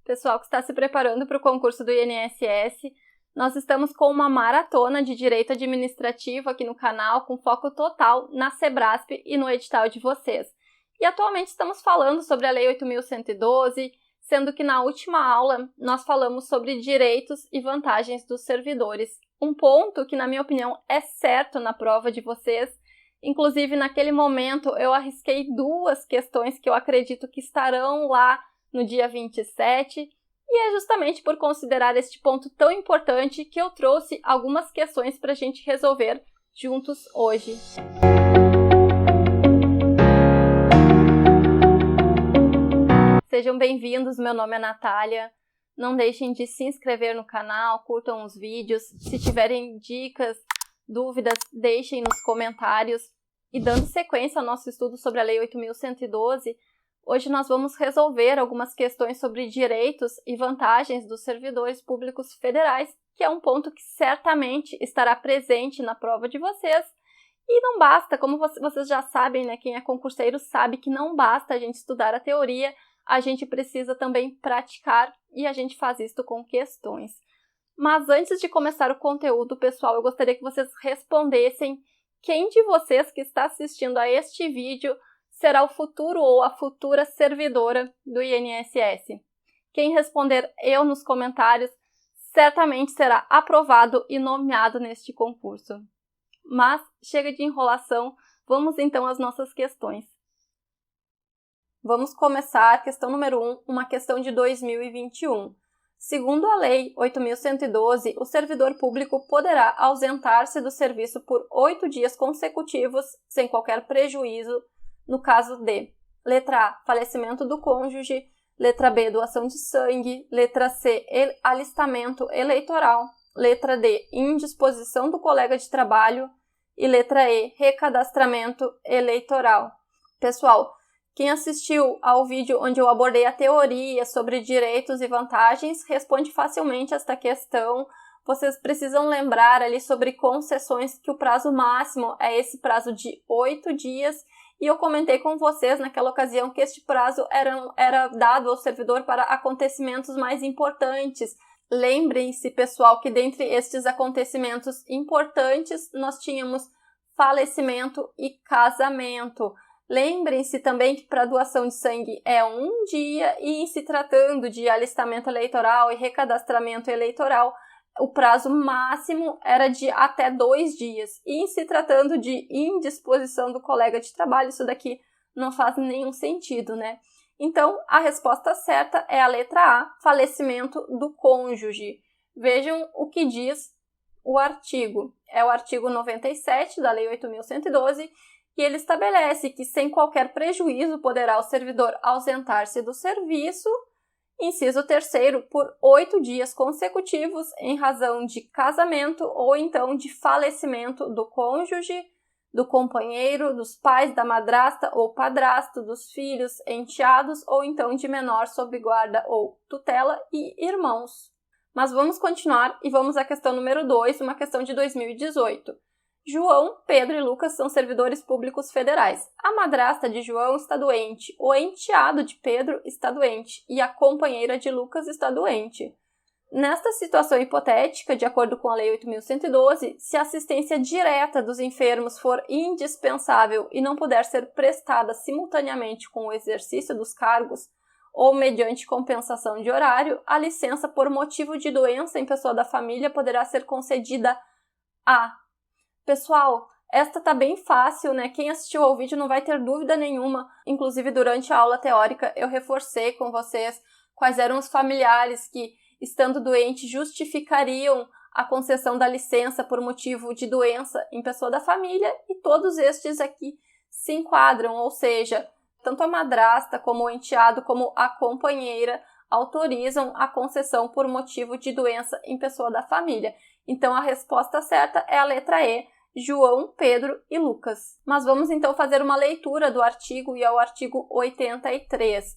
Pessoal que está se preparando para o concurso do INSS, nós estamos com uma maratona de direito administrativo aqui no canal, com foco total na Sebrasp e no edital de vocês. E atualmente estamos falando sobre a Lei 8.112, sendo que na última aula nós falamos sobre direitos e vantagens dos servidores. Um ponto que, na minha opinião, é certo na prova de vocês. Inclusive, naquele momento, eu arrisquei duas questões que eu acredito que estarão lá no dia 27, e é justamente por considerar este ponto tão importante que eu trouxe algumas questões para a gente resolver juntos hoje. Sejam bem-vindos, meu nome é Natália. Não deixem de se inscrever no canal, curtam os vídeos. Se tiverem dicas, dúvidas, deixem nos comentários. E dando sequência ao nosso estudo sobre a Lei 8.112, hoje nós vamos resolver algumas questões sobre direitos e vantagens dos servidores públicos federais, que é um ponto que certamente estará presente na prova de vocês. E não basta, como vocês já sabem, né, quem é concurseiro sabe que não basta a gente estudar a teoria, a gente precisa também praticar e a gente faz isso com questões. Mas antes de começar o conteúdo, pessoal, eu gostaria que vocês respondessem quem de vocês que está assistindo a este vídeo será o futuro ou a futura servidora do INSS. Quem responder eu nos comentários certamente será aprovado e nomeado neste concurso. Mas chega de enrolação, vamos então às nossas questões. Vamos começar, questão número 1, uma questão de 2021. Segundo a Lei 8.112, o servidor público poderá ausentar-se do serviço por 8 dias consecutivos, sem qualquer prejuízo, no caso de: letra A, falecimento do cônjuge; letra B, doação de sangue; letra C, alistamento eleitoral; letra D, indisposição do colega de trabalho; e letra E, recadastramento eleitoral. Pessoal, quem assistiu ao vídeo onde eu abordei a teoria sobre direitos e vantagens responde facilmente esta questão. Vocês precisam lembrar ali sobre concessões que o prazo máximo é esse prazo de 8 dias. E eu comentei com vocês naquela ocasião que este prazo era dado ao servidor para acontecimentos mais importantes. Lembrem-se, pessoal, que dentre estes acontecimentos importantes nós tínhamos falecimento e casamento. Lembrem-se também que para doação de sangue é 1 dia e, em se tratando de alistamento eleitoral e recadastramento eleitoral, o prazo máximo era de até 2 dias. E, em se tratando de indisposição do colega de trabalho, isso daqui não faz nenhum sentido, né? Então, a resposta certa é a letra A, falecimento do cônjuge. Vejam o que diz o artigo. É o artigo 97 da Lei 8.112, e ele estabelece que, sem qualquer prejuízo, poderá o servidor ausentar-se do serviço, inciso 3º, por 8 dias consecutivos em razão de casamento ou então de falecimento do cônjuge, do companheiro, dos pais, da madrasta ou padrasto, dos filhos, enteados ou então de menor sob guarda ou tutela e irmãos. Mas vamos continuar e vamos à questão número 2, uma questão de 2018. João, Pedro e Lucas são servidores públicos federais. A madrasta de João está doente, o enteado de Pedro está doente e a companheira de Lucas está doente. Nesta situação hipotética, de acordo com a Lei 8.112, se a assistência direta dos enfermos for indispensável e não puder ser prestada simultaneamente com o exercício dos cargos ou mediante compensação de horário, a licença por motivo de doença em pessoa da família poderá ser concedida a... Pessoal, esta tá bem fácil, né? Quem assistiu ao vídeo não vai ter dúvida nenhuma. Inclusive, durante a aula teórica, eu reforcei com vocês quais eram os familiares que, estando doentes, justificariam a concessão da licença por motivo de doença em pessoa da família, e todos estes aqui se enquadram, ou seja, tanto a madrasta como o enteado como a companheira autorizam a concessão por motivo de doença em pessoa da família. Então, a resposta certa é a letra E, João, Pedro e Lucas. Mas vamos então fazer uma leitura do artigo e ao artigo 83.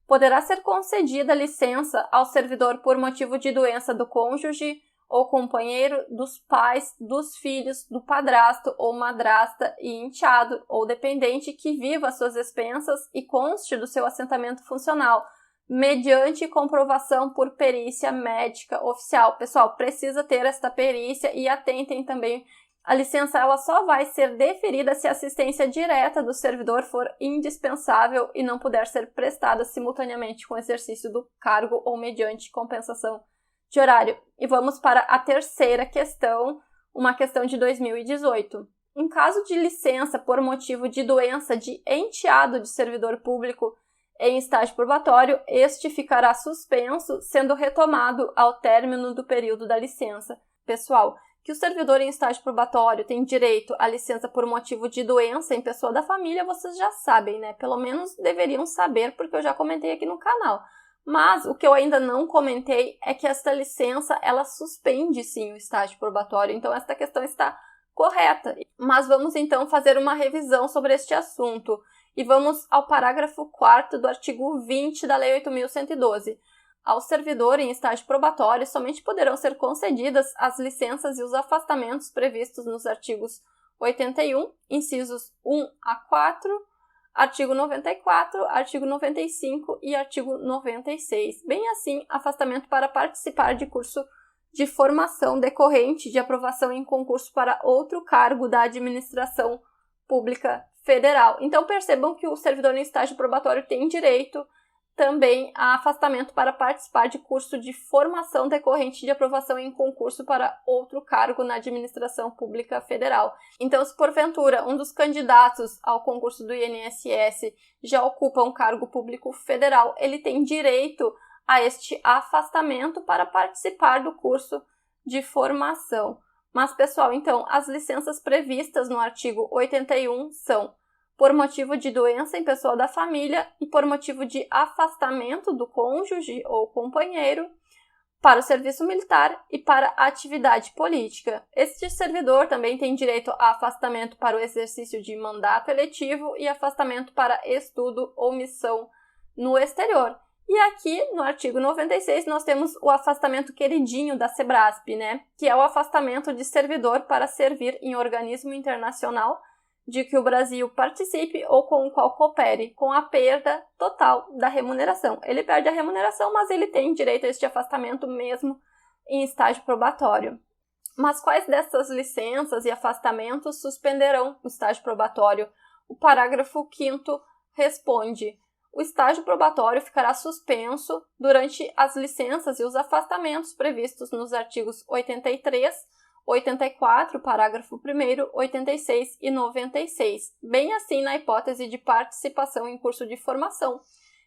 Poderá ser concedida licença ao servidor por motivo de doença do cônjuge ou companheiro, dos pais, dos filhos, do padrasto ou madrasta e enteado ou dependente que viva às suas expensas e conste do seu assentamento funcional, mediante comprovação por perícia médica oficial. Pessoal, precisa ter esta perícia e atentem também, a licença ela só vai ser deferida se a assistência direta do servidor for indispensável e não puder ser prestada simultaneamente com o exercício do cargo ou mediante compensação de horário. E vamos para a terceira questão, uma questão de 2018. Em caso de licença por motivo de doença de enteado de servidor público em estágio probatório, este ficará suspenso, sendo retomado ao término do período da licença. Pessoal, que o servidor em estágio probatório tem direito à licença por motivo de doença em pessoa da família, vocês já sabem, né? Pelo menos deveriam saber, porque eu já comentei aqui no canal. Mas o que eu ainda não comentei é que esta licença, ela suspende sim o estágio probatório, então esta questão está correta. Mas vamos então fazer uma revisão sobre este assunto e vamos ao parágrafo 4º do artigo 20 da Lei 8.112. Ao servidor em estágio probatório, somente poderão ser concedidas as licenças e os afastamentos previstos nos artigos 81, incisos 1 a 4, artigo 94, artigo 95 e artigo 96. Bem assim, afastamento para participar de curso de formação decorrente de aprovação em concurso para outro cargo da administração pública federal. Então, percebam que o servidor em estágio probatório tem direito também a afastamento para participar de curso de formação decorrente de aprovação em concurso para outro cargo na administração pública federal. Então, se porventura um dos candidatos ao concurso do INSS já ocupa um cargo público federal, ele tem direito a este afastamento para participar do curso de formação. Mas, pessoal, então, as licenças previstas no artigo 81 são por motivo de doença em pessoa da família e por motivo de afastamento do cônjuge ou companheiro para o serviço militar e para a atividade política. Este servidor também tem direito a afastamento para o exercício de mandato eletivo e afastamento para estudo ou missão no exterior. E aqui, no artigo 96, nós temos o afastamento queridinho da Sebrasp, né? Que é o afastamento de servidor para servir em organismo internacional de que o Brasil participe ou com o qual coopere, com a perda total da remuneração. Ele perde a remuneração, mas ele tem direito a este afastamento mesmo em estágio probatório. Mas quais dessas licenças e afastamentos suspenderão o estágio probatório? O parágrafo 5º responde: o estágio probatório ficará suspenso durante as licenças e os afastamentos previstos nos artigos 83, 84, parágrafo 1º, 86 e 96, bem assim na hipótese de participação em curso de formação,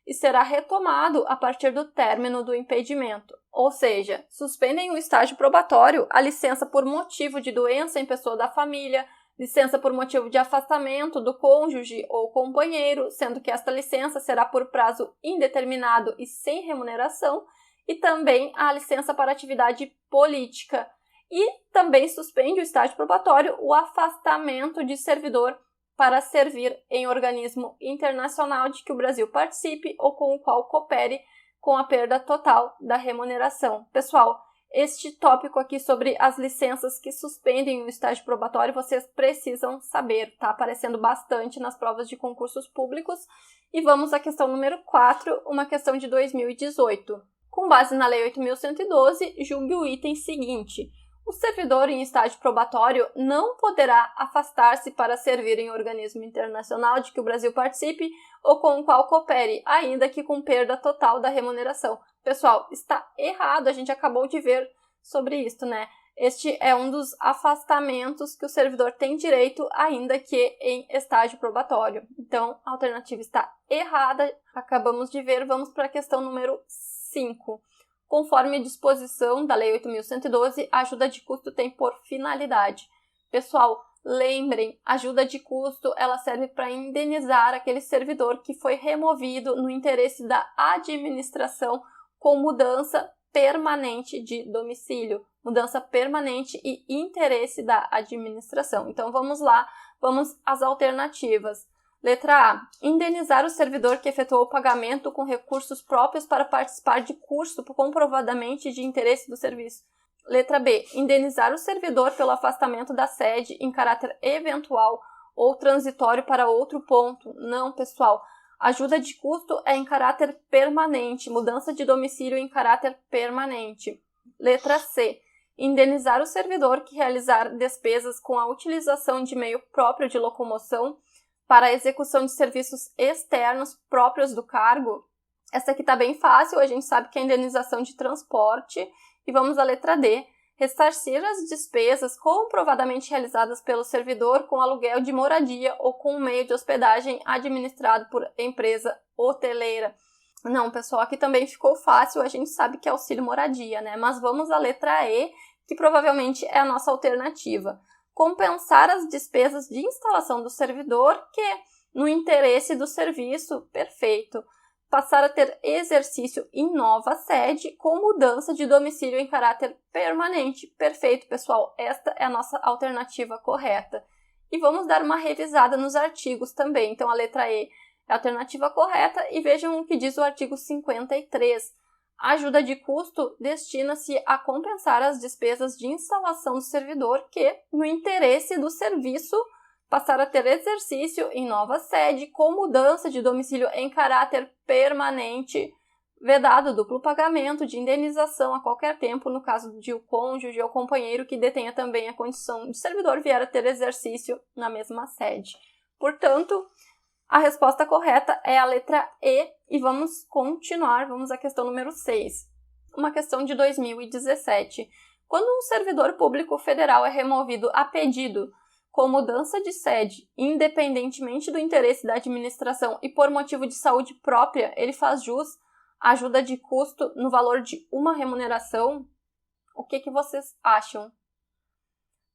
e será retomado a partir do término do impedimento. Ou seja, suspendem o estágio probatório, a licença por motivo de doença em pessoa da família, licença por motivo de afastamento do cônjuge ou companheiro, sendo que esta licença será por prazo indeterminado e sem remuneração, e também a licença para atividade política. E também suspende o estágio probatório o afastamento de servidor para servir em organismo internacional de que o Brasil participe ou com o qual coopere com a perda total da remuneração. Pessoal, este tópico aqui sobre as licenças que suspendem o estágio probatório, vocês precisam saber, tá aparecendo bastante nas provas de concursos públicos. E vamos à questão número 4, uma questão de 2018. Com base na Lei 8.112, julgue o item seguinte: o servidor em estágio probatório não poderá afastar-se para servir em organismo internacional de que o Brasil participe ou com o qual coopere, ainda que com perda total da remuneração. Pessoal, está errado, a gente acabou de ver sobre isso, né? Este é um dos afastamentos que o servidor tem direito, ainda que em estágio probatório. Então, a alternativa está errada, acabamos de ver. Vamos para a questão número 5. Conforme a disposição da Lei 8.112, a ajuda de custo tem por finalidade. Pessoal, lembrem, ajuda de custo ela serve para indenizar aquele servidor que foi removido no interesse da administração com mudança permanente de domicílio, mudança permanente e interesse da administração. Então, vamos lá, vamos às alternativas. Letra A. Indenizar o servidor que efetuou o pagamento com recursos próprios para participar de curso comprovadamente de interesse do serviço. Letra B. Indenizar o servidor pelo afastamento da sede em caráter eventual ou transitório para outro ponto. Não, pessoal. Ajuda de custo é em caráter permanente, mudança de domicílio em caráter permanente. Letra C. Indenizar o servidor que realizar despesas com a utilização de meio próprio de locomoção para a execução de serviços externos próprios do cargo. Essa aqui está bem fácil, a gente sabe que é a indenização de transporte. E vamos à letra D. Ressarcir as despesas comprovadamente realizadas pelo servidor com aluguel de moradia ou com um meio de hospedagem administrado por empresa hoteleira. Não, pessoal, aqui também ficou fácil, a gente sabe que é auxílio moradia, né? Mas vamos à letra E, que provavelmente é a nossa alternativa. Compensar as despesas de instalação do servidor que, no interesse do serviço, perfeito. Passar a ter exercício em nova sede com mudança de domicílio em caráter permanente. Perfeito, pessoal, esta é a nossa alternativa correta. E vamos dar uma revisada nos artigos também. Então, a letra E é a alternativa correta e vejam o que diz o artigo 53. A ajuda de custo destina-se a compensar as despesas de instalação do servidor que, no interesse do serviço, passar a ter exercício em nova sede com mudança de domicílio em caráter permanente, vedado duplo pagamento de indenização a qualquer tempo no caso de o cônjuge ou companheiro que detenha também a condição de servidor vier a ter exercício na mesma sede. Portanto, a resposta correta é a letra E vamos continuar, vamos à questão número 6. Uma questão de 2017. Quando um servidor público federal é removido a pedido com mudança de sede, independentemente do interesse da administração e por motivo de saúde própria, ele faz jus à ajuda de custo no valor de uma remuneração? O que vocês acham?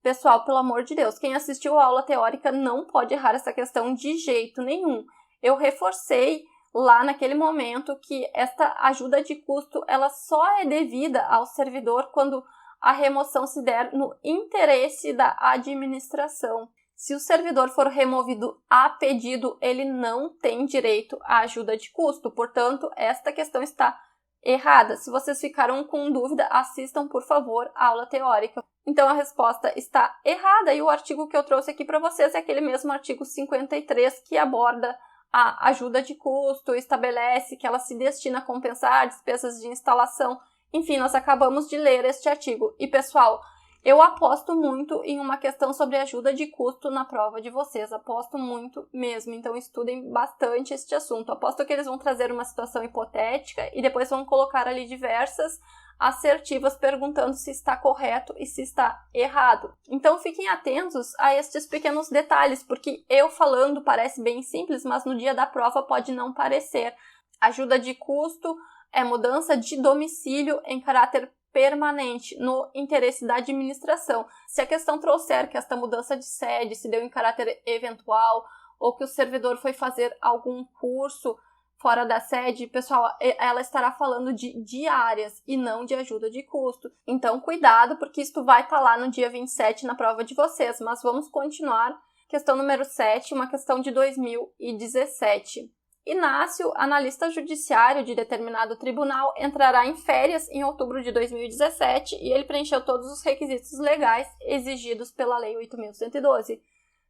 Pessoal, pelo amor de Deus, quem assistiu a aula teórica não pode errar essa questão de jeito nenhum. Eu reforcei lá naquele momento que esta ajuda de custo ela só é devida ao servidor quando a remoção se der no interesse da administração. Se o servidor for removido a pedido, ele não tem direito à ajuda de custo. Portanto, esta questão está errada. Se vocês ficaram com dúvida, assistam, por favor, a aula teórica. Então, a resposta está errada e o artigo que eu trouxe aqui para vocês é aquele mesmo artigo 53 que aborda a ajuda de custo, estabelece que ela se destina a compensar despesas de instalação. Enfim, nós acabamos de ler este artigo. E, pessoal, eu aposto muito em uma questão sobre ajuda de custo na prova de vocês. Aposto muito mesmo. Então, estudem bastante este assunto. Aposto que eles vão trazer uma situação hipotética e depois vão colocar ali diversas assertivas perguntando se está correto e se está errado. Então, fiquem atentos a estes pequenos detalhes, porque eu falando parece bem simples, mas no dia da prova pode não parecer. Ajuda de custo é mudança de domicílio em caráter permanente, no interesse da administração. Se a questão trouxer que esta mudança de sede se deu em caráter eventual ou que o servidor foi fazer algum curso fora da sede, pessoal, ela estará falando de diárias e não de ajuda de custo. Então, cuidado, porque isto vai estar lá no dia 27 na prova de vocês. Mas vamos continuar. Questão número 7, uma questão de 2017. Inácio, analista judiciário de determinado tribunal, entrará em férias em outubro de 2017 e ele preencheu todos os requisitos legais exigidos pela Lei 8.112.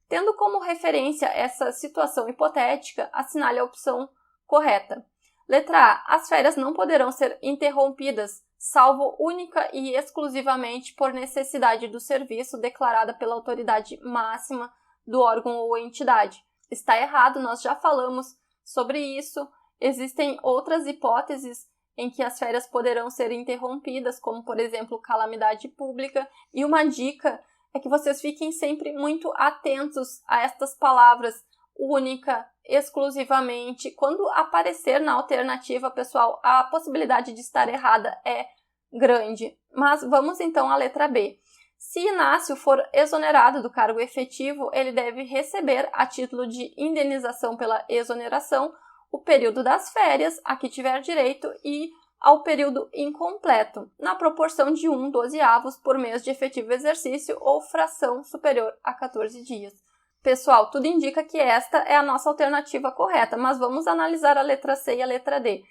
Tendo como referência essa situação hipotética, assinale a opção correta. Letra A. As férias não poderão ser interrompidas, salvo única e exclusivamente por necessidade do serviço declarada pela autoridade máxima do órgão ou entidade. Está errado, nós já falamos sobre isso. Existem outras hipóteses em que as férias poderão ser interrompidas, como, por exemplo, calamidade pública. E uma dica é que vocês fiquem sempre muito atentos a estas palavras, única, exclusivamente. Quando aparecer na alternativa, pessoal, a possibilidade de estar errada é grande. Mas vamos então à letra B. Se Inácio for exonerado do cargo efetivo, ele deve receber, a título de indenização pela exoneração, o período das férias, a que tiver direito, e ao período incompleto, na proporção de 1/12 por mês de efetivo exercício ou fração superior a 14 dias. Pessoal, tudo indica que esta é a nossa alternativa correta, mas vamos analisar a letra C e a letra D.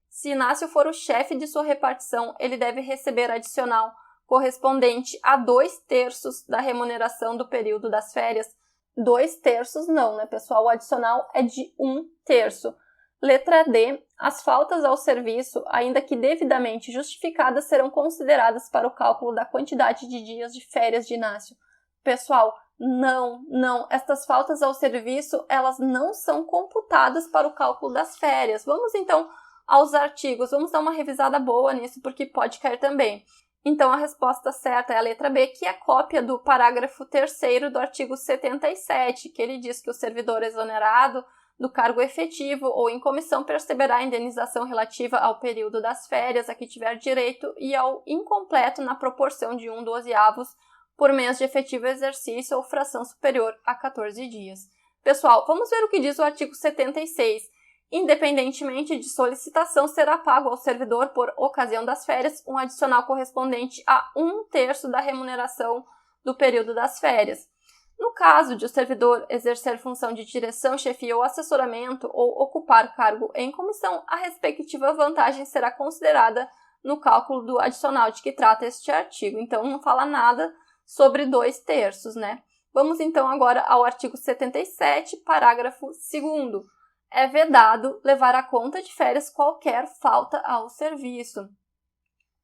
Se Inácio for o chefe de sua repartição, ele deve receber adicional correspondente a 2/3 da remuneração do período das férias. 2/3 não, né, pessoal? O adicional é de 1/3. Letra D. As faltas ao serviço, ainda que devidamente justificadas, serão consideradas para o cálculo da quantidade de dias de férias de Inácio. Pessoal, não. Estas faltas ao serviço, elas não são computadas para o cálculo das férias. Vamos então aos artigos. Vamos dar uma revisada boa nisso, porque pode cair também. Então, a resposta certa é a letra B, que é cópia do parágrafo 3º do artigo 77, que ele diz que o servidor exonerado do cargo efetivo ou em comissão perceberá a indenização relativa ao período das férias a que tiver direito e ao incompleto na proporção de 1/12 por mês de efetivo exercício ou fração superior a 14 dias. Pessoal, vamos ver o que diz o artigo 76. Independentemente de solicitação, será pago ao servidor, por ocasião das férias, um adicional correspondente a 1/3 da remuneração do período das férias. No caso de o servidor exercer função de direção, chefia ou assessoramento ou ocupar cargo em comissão, a respectiva vantagem será considerada no cálculo do adicional de que trata este artigo. Então, não fala nada sobre 2/3, né? Vamos então agora ao artigo 77, parágrafo 2º. É vedado levar à conta de férias qualquer falta ao serviço.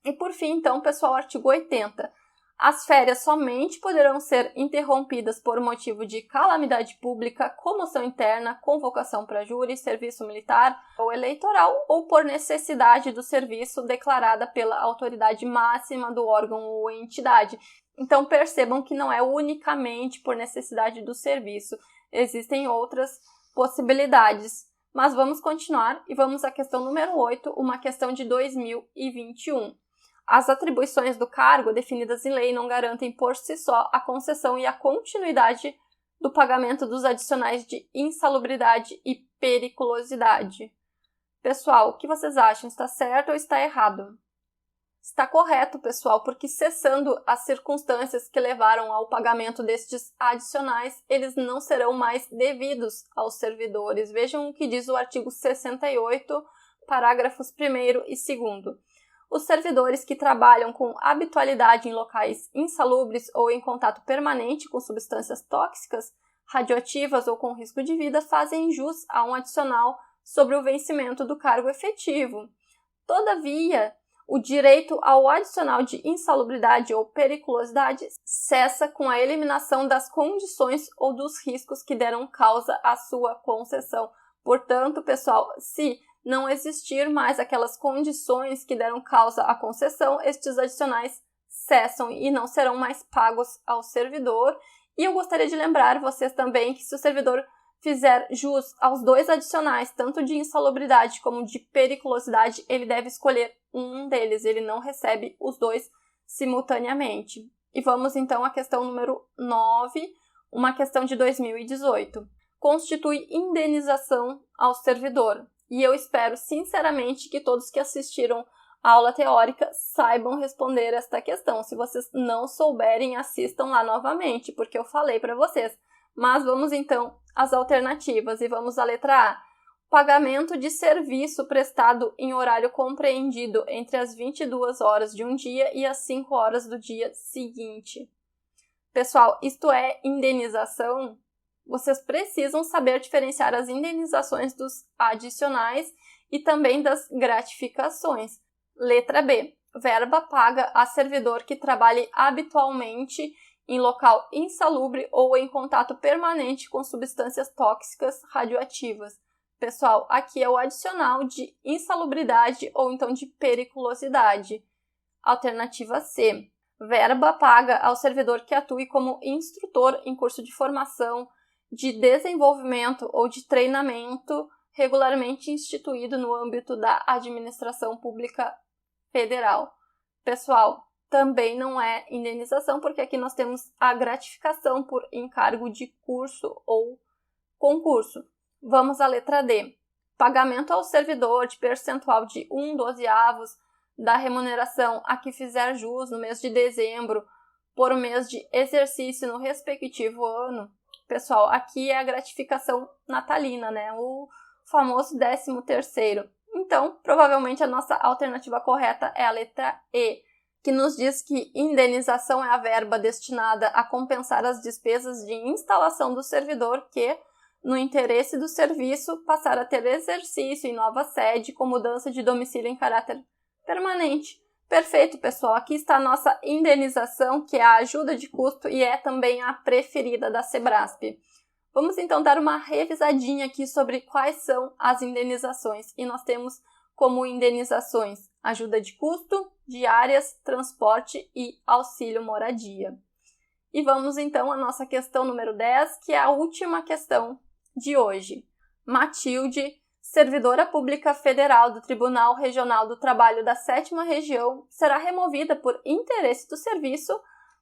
E por fim, então, pessoal, artigo 80. As férias somente poderão ser interrompidas por motivo de calamidade pública, comoção interna, convocação para júri, serviço militar ou eleitoral ou por necessidade do serviço declarada pela autoridade máxima do órgão ou entidade. Então, percebam que não é unicamente por necessidade do serviço. Existem outras possibilidades. Mas vamos continuar e vamos à questão número 8, uma questão de 2021. As atribuições do cargo definidas em lei não garantem por si só a concessão e a continuidade do pagamento dos adicionais de insalubridade e periculosidade. Pessoal, o que vocês acham? Está certo ou está errado? Está correto, pessoal, porque cessando as circunstâncias que levaram ao pagamento destes adicionais, eles não serão mais devidos aos servidores. Vejam o que diz o artigo 68, parágrafos 1º e 2º. Os servidores que trabalham com habitualidade em locais insalubres ou em contato permanente com substâncias tóxicas, radioativas ou com risco de vida fazem jus a um adicional sobre o vencimento do cargo efetivo. Todavia, o direito ao adicional de insalubridade ou periculosidade cessa com a eliminação das condições ou dos riscos que deram causa à sua concessão. Portanto, pessoal, se não existir mais aquelas condições que deram causa à concessão, estes adicionais cessam e não serão mais pagos ao servidor. E eu gostaria de lembrar vocês também que se o servidor fizer jus aos 2 adicionais, tanto de insalubridade como de periculosidade, ele deve escolher um deles, ele não recebe os 2 simultaneamente. E vamos então à questão número 9, uma questão de 2018. Constitui indenização ao servidor. E eu espero sinceramente que todos que assistiram a aula teórica saibam responder esta questão. Se vocês não souberem, assistam lá novamente, porque eu falei para vocês. Mas vamos então às alternativas e vamos à letra A. Pagamento de serviço prestado em horário compreendido entre as 22 horas de um dia e as 5 horas do dia seguinte. Pessoal, isto é indenização? Vocês precisam saber diferenciar as indenizações dos adicionais e também das gratificações. Letra B. Verba paga a servidor que trabalhe habitualmente em local insalubre ou em contato permanente com substâncias tóxicas radioativas. Pessoal, aqui é o adicional de insalubridade ou então de periculosidade. Alternativa C. Verba paga ao servidor que atue como instrutor em curso de formação, de desenvolvimento ou de treinamento regularmente instituído no âmbito da administração pública federal. Pessoal, também não é indenização, porque aqui nós temos a gratificação por encargo de curso ou concurso. Vamos à letra D. Pagamento ao servidor de percentual de 1/12 da remuneração a que fizer jus no mês de dezembro por mês de exercício no respectivo ano. Pessoal, aqui é a gratificação natalina, né? O famoso 13º. Então, provavelmente a nossa alternativa correta é a letra E, que nos diz que indenização é a verba destinada a compensar as despesas de instalação do servidor que, no interesse do serviço, passar a ter exercício em nova sede com mudança de domicílio em caráter permanente. Perfeito, pessoal. Aqui está a nossa indenização, que é a ajuda de custo e é também a preferida da Sebrasp. Vamos então dar uma revisadinha aqui sobre quais são as indenizações. E nós temos como indenizações ajuda de custo, diárias, transporte e auxílio moradia. E vamos então à nossa questão número 10, que é a última questão de hoje. Matilde, servidora pública federal do Tribunal Regional do Trabalho da 7ª Região, será removida por interesse do serviço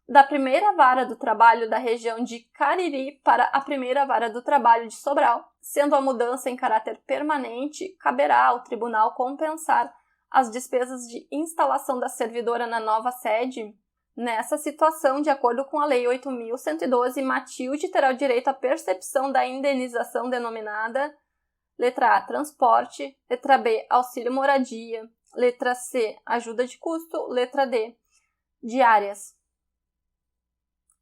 da primeira vara do trabalho da região de Cariri para a primeira vara do trabalho de Sobral. Sendo a mudança em caráter permanente, caberá ao tribunal compensar as despesas de instalação da servidora na nova sede. Nessa situação, de acordo com a Lei 8.112, Matilde terá o direito à percepção da indenização denominada letra A, transporte, letra B, auxílio moradia, letra C, ajuda de custo, letra D, diárias.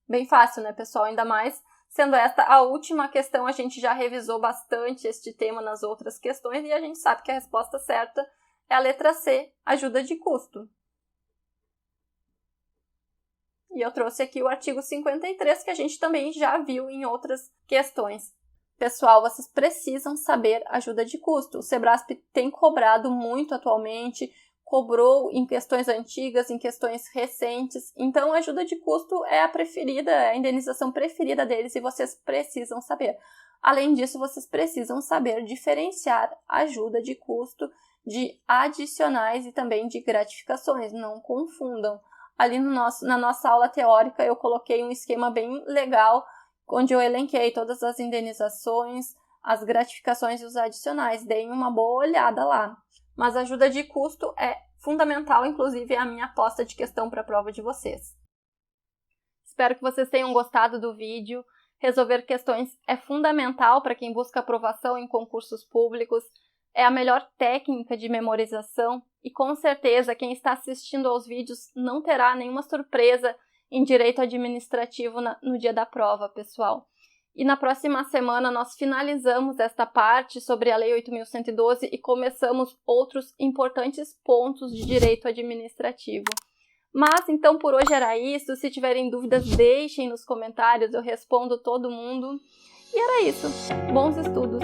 Bem fácil, né, pessoal? Ainda mais sendo esta a última questão, a gente já revisou bastante este tema nas outras questões e a gente sabe que a resposta certa é a letra C, ajuda de custo. E eu trouxe aqui o artigo 53, que a gente também já viu em outras questões. Pessoal, vocês precisam saber ajuda de custo. O Sebrasp tem cobrado muito atualmente, cobrou em questões antigas, em questões recentes. Então, a ajuda de custo é a preferida, é a indenização preferida deles e vocês precisam saber. Além disso, vocês precisam saber diferenciar ajuda de custo de adicionais e também de gratificações. Não confundam. Ali na nossa aula teórica, eu coloquei um esquema bem legal, onde eu elenquei todas as indenizações, as gratificações e os adicionais. Deem uma boa olhada lá. Mas a ajuda de custo é fundamental, inclusive é a minha aposta de questão para a prova de vocês. Espero que vocês tenham gostado do vídeo. Resolver questões é fundamental para quem busca aprovação em concursos públicos. É a melhor técnica de memorização e com certeza quem está assistindo aos vídeos não terá nenhuma surpresa em direito administrativo no dia da prova, pessoal. E na próxima semana nós finalizamos esta parte sobre a Lei 8.112 e começamos outros importantes pontos de direito administrativo. Mas então por hoje era isso. Se tiverem dúvidas, deixem nos comentários, eu respondo todo mundo. E era isso. Bons estudos!